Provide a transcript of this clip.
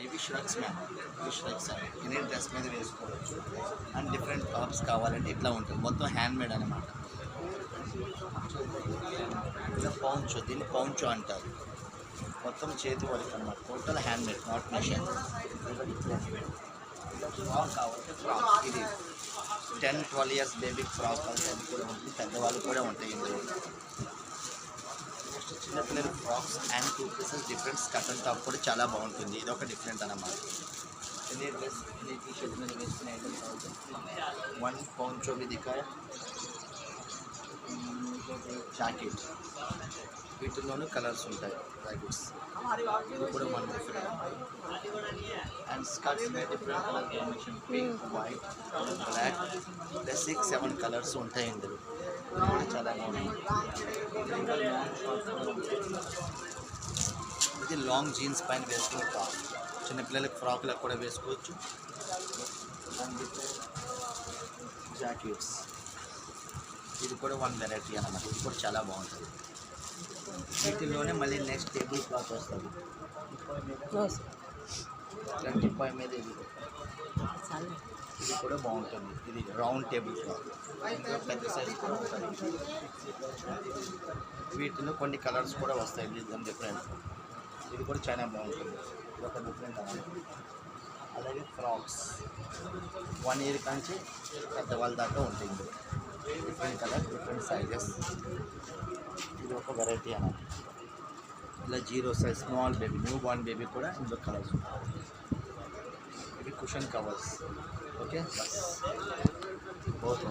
ఇవి shrugs ma'am. ఇవి shrugs అండి. ఎనీ డ్రెస్ మీద వేసుకోవచ్చు. అండ్ డిఫరెంట్ టాప్స్ కావాలంటే ఇట్లా ఉంటుంది. మొత్తం హ్యాండ్ మేడ్ అనమాట. ఇలా పౌంచో, దీన్ని పౌంచో అంటారు. మొత్తం చేతి వర్క్ అనమాట. Total hand made, not machine. Frock కావాలంటే ఫ్రాక్. ఇది 10-12 ఇయర్స్ బేబీ ఫ్రాక్ అయితే అది కూడా ఉంటుంది. పెద్దవాళ్ళు కూడా ఉంటాయి ఇందులో. నెక్స్ట్ చిన్నపిల్లల frocks and 2 pieces different skirt and top కూడా చాలా బాగుంటుంది. ఇది ఒక డిఫరెంట్ అన్నమాట. Any dress any T shirt మీద వేసుకునే ఐటమ్స్ అవుతుంది. 1 పౌంచో भी दिखाया, జాకెట్. వీటిల్లోనూ కలర్స్ ఉంటాయి. జాకెట్స్ ఇది కూడా 1 డిఫరెంట్. అండ్ స్కర్ట్స్ మీద different colour combination, pink, white, black, plus 6-7 colours ఉంటాయి ఇందులో. ఇది కూడా చాలా బాగుంది. ఇది లాంగ్ జీన్స్ పైన వేసుకునే టాప్. చిన్నపిల్లలకి ఫ్రాక్లకు కూడా వేసుకోవచ్చు. అండ్ జాకెట్స్ ఇది కూడా 1 వెరైటీ అన్నమాట. ఇది కూడా చాలా బాగుంటుంది. వీటిల్లోనే మళ్ళీ నెక్స్ట్ టేబుల్ క్లాత్ వస్తుంది. టిప్పాయి మీద ఇది కూడా బాగుంటుంది. ఇది రౌండ్ టేబుల్ క్లాత్, ఇంకా పెద్ద సైజ్ కూడా ఉంటుంది. వీటిలో కొన్ని కలర్స్ కూడా వస్తాయి డిఫరెంట్. ఇది కూడా చాలా బాగుంటుంది. ఇది ఒక డిఫరెంట్ అన్నమాట. అలాగే ఫ్రాక్స్ 1 ఇయర్ కాంచి పెద్దవాళ్ళ దాకా ఉంటుంది. Different colour, different sizes. ఇది ఒక వెరైటీ అన్నమాట. ఇలా 0 size small baby, new born baby కూడా ఇందులో కలర్స్ ఉంటాయి. ఇవి కుషన్ కవర్స్. ఓకే బస్ బహుత్